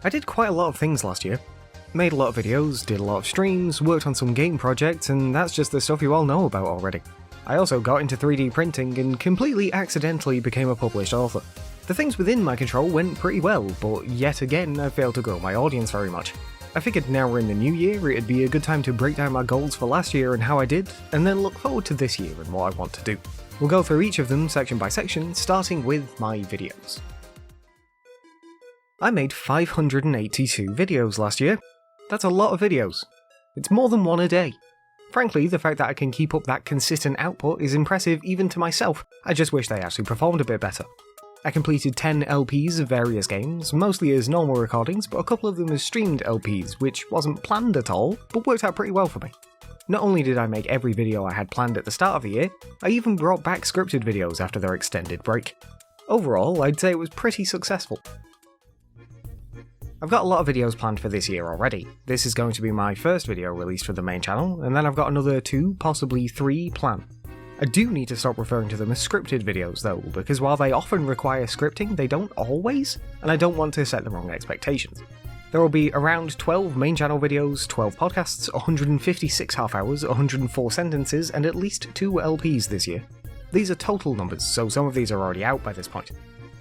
I did quite a lot of things last year. Made a lot of videos, did a lot of streams, worked on some game projects, and that's just the stuff you all know about already. I also got into 3D printing and completely accidentally became a published author. The things within my control went pretty well, but yet again I failed to grow my audience very much. I figured now we're in the new year, it'd be a good time to break down my goals for last year and how I did, and then look forward to this year and what I want to do. We'll go through each of them section by section, starting with my videos. I made 582 videos last year. That's a lot of videos. It's more than one a day. Frankly, the fact that I can keep up that consistent output is impressive even to myself. I just wish they actually performed a bit better. I completed 10 LPs of various games, mostly as normal recordings, but a couple of them as streamed LPs, which wasn't planned at all, but worked out pretty well for me. Not only did I make every video I had planned at the start of the year, I even brought back scripted videos after their extended break. Overall, I'd say it was pretty successful. I've got a lot of videos planned for this year already. This is going to be my first video released for the main channel, and then I've got another 2, possibly 3 planned. I do need to stop referring to them as scripted videos though, because while they often require scripting, they don't always, and I don't want to set the wrong expectations. There will be around 12 main channel videos, 12 podcasts, 156 half hours, 104 sentences, and at least 2 LPs this year. These are total numbers, so some of these are already out by this point.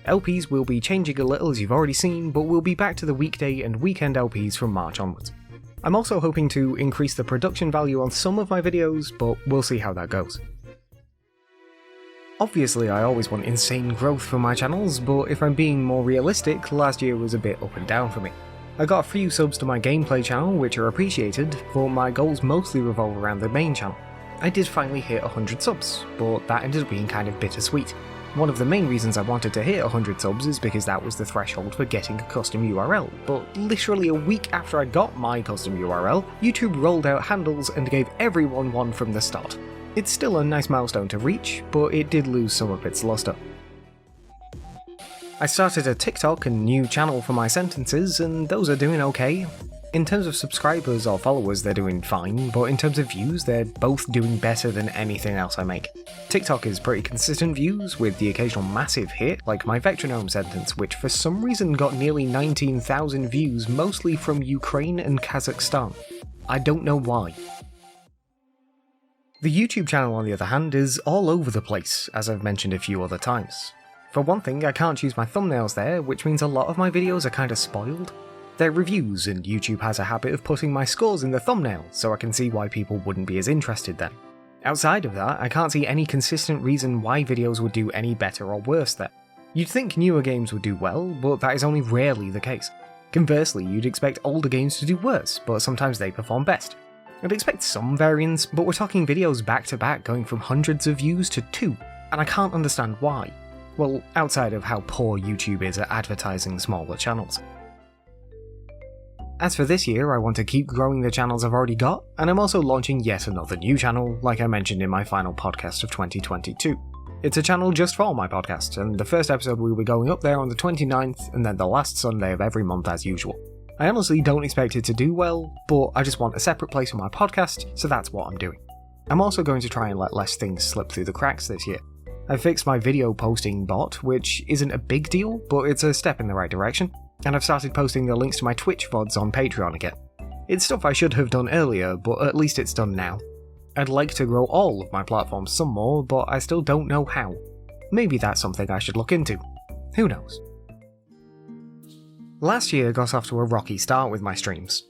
LPs will be changing a little as you've already seen, but we'll be back to the weekday and weekend LPs from March onwards. I'm also hoping to increase the production value on some of my videos, but we'll see how that goes. Obviously, I always want insane growth for my channels, but if I'm being more realistic, last year was a bit up and down for me. I got a few subs to my gameplay channel, which are appreciated, but my goals mostly revolve around the main channel. I did finally hit 100 subs, but that ended up being kind of bittersweet. One of the main reasons I wanted to hit 100 subs is because that was the threshold for getting a custom URL, but literally a week after I got my custom URL, YouTube rolled out handles and gave everyone one from the start. It's still a nice milestone to reach, but it did lose some of its luster. I started a TikTok and new channel for my sentences, and those are doing okay. In terms of subscribers or followers, they're doing fine, but in terms of views, they're both doing better than anything else I make. TikTok is pretty consistent views, with the occasional massive hit, like my Vectronome sentence, which for some reason got nearly 19,000 views, mostly from Ukraine and Kazakhstan. I don't know why. The YouTube channel, on the other hand, is all over the place, as I've mentioned a few other times. For one thing, I can't choose my thumbnails there, which means a lot of my videos are kinda spoiled. They're reviews, and YouTube has a habit of putting my scores in the thumbnail, so I can see why people wouldn't be as interested then. Outside of that, I can't see any consistent reason why videos would do any better or worse there. You'd think newer games would do well, but that is only rarely the case. Conversely, you'd expect older games to do worse, but sometimes they perform best. I'd expect some variance, but we're talking videos back to back going from hundreds of views to 2, and I can't understand why. Well, outside of how poor YouTube is at advertising smaller channels. As for this year, I want to keep growing the channels I've already got, and I'm also launching yet another new channel, like I mentioned in my final podcast of 2022. It's a channel just for my podcast, and the first episode will be going up there on the 29th, and then the last Sunday of every month as usual. I honestly don't expect it to do well, but I just want a separate place for my podcast, so that's what I'm doing. I'm also going to try and let less things slip through the cracks this year. I fixed my video posting bot, which isn't a big deal, but it's a step in the right direction, and I've started posting the links to my Twitch VODs on Patreon again. It's stuff I should have done earlier, but at least it's done now. I'd like to grow all of my platforms some more, but I still don't know how. Maybe that's something I should look into. Who knows? Last year got off to a rocky start with my streams.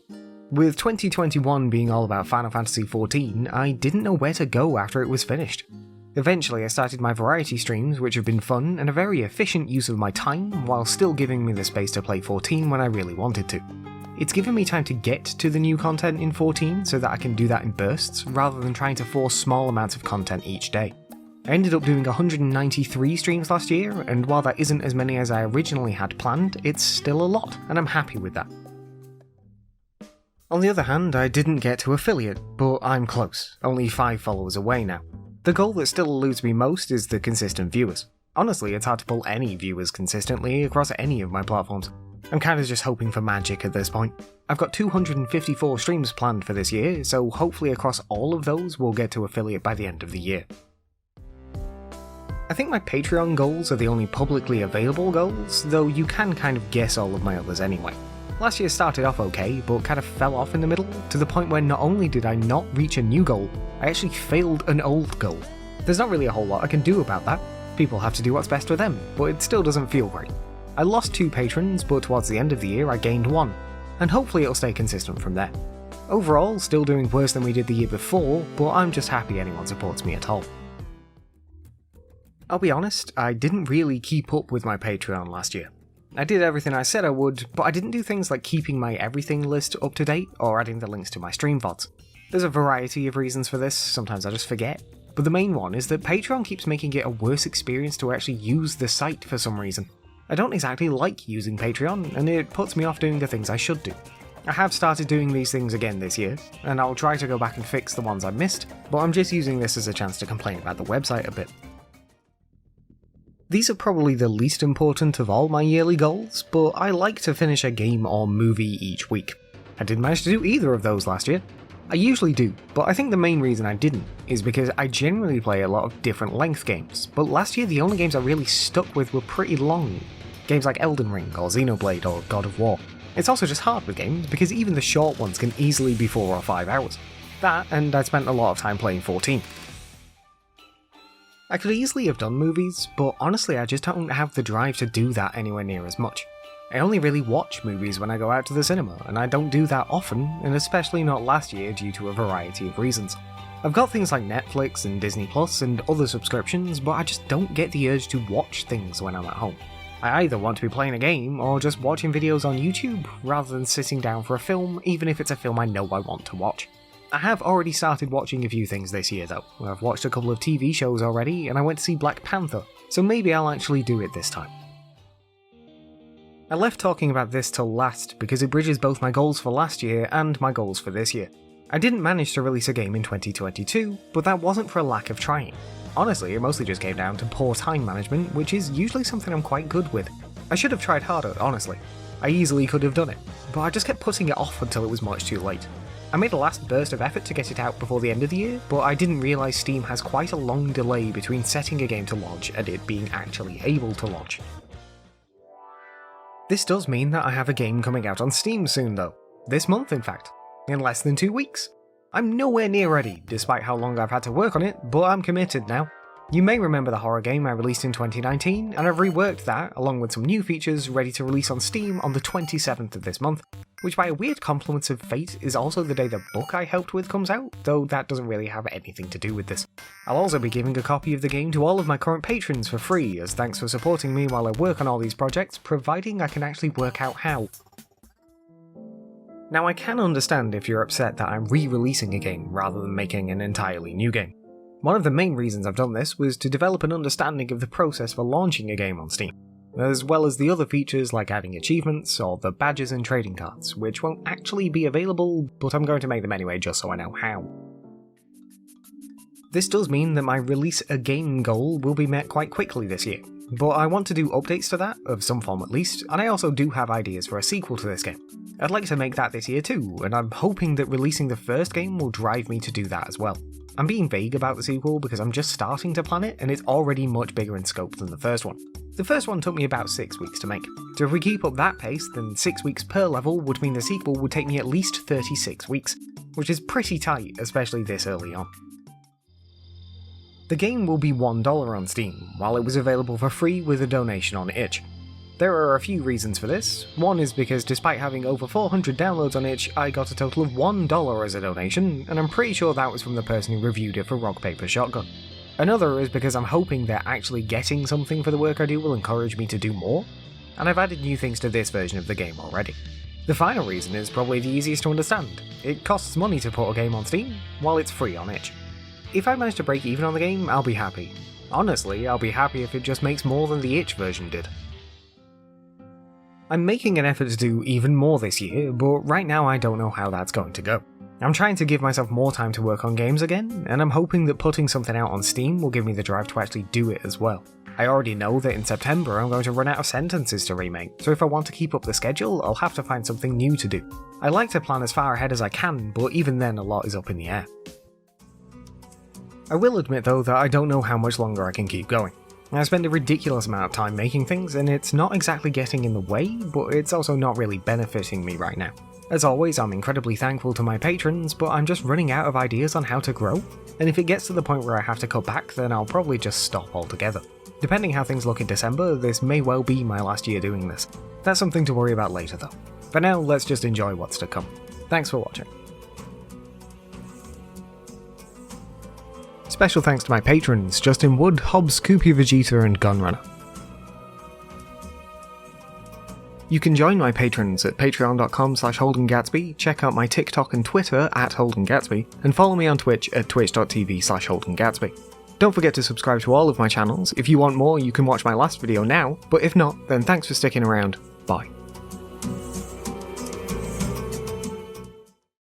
With 2021 being all about Final Fantasy XIV, I didn't know where to go after it was finished. Eventually I started my variety streams, which have been fun and a very efficient use of my time, while still giving me the space to play 14 when I really wanted to. It's given me time to get to the new content in 14 so that I can do that in bursts, rather than trying to force small amounts of content each day. I ended up doing 193 streams last year, and while that isn't as many as I originally had planned, it's still a lot, and I'm happy with that. On the other hand, I didn't get to affiliate, but I'm close, only 5 followers away now. The goal that still eludes me most is the consistent viewers. Honestly, it's hard to pull any viewers consistently across any of my platforms. I'm kinda just hoping for magic at this point. I've got 254 streams planned for this year, so hopefully across all of those we'll get to affiliate by the end of the year. I think my Patreon goals are the only publicly available goals, though you can kind of guess all of my others anyway. Last year started off okay, but kind of fell off in the middle, to the point where not only did I not reach a new goal, I actually failed an old goal. There's not really a whole lot I can do about that. People have to do what's best for them, but it still doesn't feel great. I lost 2 patrons, but towards the end of the year I gained 1, and hopefully it'll stay consistent from there. Overall, still doing worse than we did the year before, but I'm just happy anyone supports me at all. I'll be honest, I didn't really keep up with my Patreon last year. I did everything I said I would, but I didn't do things like keeping my everything list up to date or adding the links to my stream VODs. There's a variety of reasons for this, sometimes I just forget, but the main one is that Patreon keeps making it a worse experience to actually use the site for some reason. I don't exactly like using Patreon, and it puts me off doing the things I should do. I have started doing these things again this year, and I'll try to go back and fix the ones I missed, but I'm just using this as a chance to complain about the website a bit. These are probably the least important of all my yearly goals, but I like to finish a game or movie each week. I didn't manage to do either of those last year. I usually do, but I think the main reason I didn't is because I generally play a lot of different length games, but last year the only games I really stuck with were pretty long. Games like Elden Ring or Xenoblade or God of War. It's also just hard with games because even the short ones can easily be 4 or 5 hours. That, and I spent a lot of time playing 14. I could easily have done movies, but honestly I just don't have the drive to do that anywhere near as much. I only really watch movies when I go out to the cinema, and I don't do that often, and especially not last year due to a variety of reasons. I've got things like Netflix and Disney Plus and other subscriptions, but I just don't get the urge to watch things when I'm at home. I either want to be playing a game or just watching videos on YouTube, rather than sitting down for a film, even if it's a film I know I want to watch. I have already started watching a few things this year though. I've watched a couple of TV shows already, and I went to see Black Panther, so maybe I'll actually do it this time. I left talking about this till last because it bridges both my goals for last year and my goals for this year. I didn't manage to release a game in 2022, but that wasn't for a lack of trying. Honestly, it mostly just came down to poor time management, which is usually something I'm quite good with. I should have tried harder, honestly. I easily could have done it, but I just kept putting it off until it was much too late. I made a last burst of effort to get it out before the end of the year, but I didn't realise Steam has quite a long delay between setting a game to launch and it being actually able to launch. This does mean that I have a game coming out on Steam soon though. This month in fact. In less than 2 weeks. I'm nowhere near ready, despite how long I've had to work on it, but I'm committed now. You may remember the horror game I released in 2019, and I've reworked that, along with some new features, ready to release on Steam on the 27th of this month, which by a weird confluence of fate is also the day the book I helped with comes out, though that doesn't really have anything to do with this. I'll also be giving a copy of the game to all of my current patrons for free, as thanks for supporting me while I work on all these projects, providing I can actually work out how. Now I can understand if you're upset that I'm re-releasing a game rather than making an entirely new game. One of the main reasons I've done this was to develop an understanding of the process for launching a game on Steam, as well as the other features like adding achievements or the badges and trading cards, which won't actually be available, but I'm going to make them anyway just so I know how. This does mean that my release a game goal will be met quite quickly this year, but I want to do updates to that, of some form at least, and I also do have ideas for a sequel to this game. I'd like to make that this year too, and I'm hoping that releasing the first game will drive me to do that as well. I'm being vague about the sequel because I'm just starting to plan it, and it's already much bigger in scope than the first one. The first one took me about 6 weeks to make, so if we keep up that pace, then 6 weeks per level would mean the sequel would take me at least 36 weeks, which is pretty tight, especially this early on. The game will be $1 on Steam, while it was available for free with a donation on itch. There are a few reasons for this. One is because despite having over 400 downloads on itch, I got a total of $1 as a donation, and I'm pretty sure that was from the person who reviewed it for Rock Paper Shotgun. Another is because I'm hoping that actually getting something for the work I do will encourage me to do more, and I've added new things to this version of the game already. The final reason is probably the easiest to understand. It costs money to put a game on Steam, while it's free on itch. If I manage to break even on the game, I'll be happy. Honestly, I'll be happy if it just makes more than the itch version did. I'm making an effort to do even more this year, but right now I don't know how that's going to go. I'm trying to give myself more time to work on games again, and I'm hoping that putting something out on Steam will give me the drive to actually do it as well. I already know that in September I'm going to run out of sentences to remake, so if I want to keep up the schedule, I'll have to find something new to do. I like to plan as far ahead as I can, but even then a lot is up in the air. I will admit though that I don't know how much longer I can keep going. I spend a ridiculous amount of time making things, and it's not exactly getting in the way, but it's also not really benefiting me right now. As always, I'm incredibly thankful to my patrons, but I'm just running out of ideas on how to grow, and if it gets to the point where I have to cut back, then I'll probably just stop altogether. Depending how things look in December, this may well be my last year doing this. That's something to worry about later though. For now, let's just enjoy what's to come. Thanks for watching. Special thanks to my patrons, Justin Wood, Hobbs, Koopy Vegeta and Gunrunner. You can join my patrons at patreon.com/Holden Gatsby, check out my TikTok and Twitter at Holden Gatsby, and follow me on Twitch at twitch.tv/Holden Gatsby. Don't forget to subscribe to all of my channels. If you want more, you can watch my last video now, but if not, then thanks for sticking around. Bye.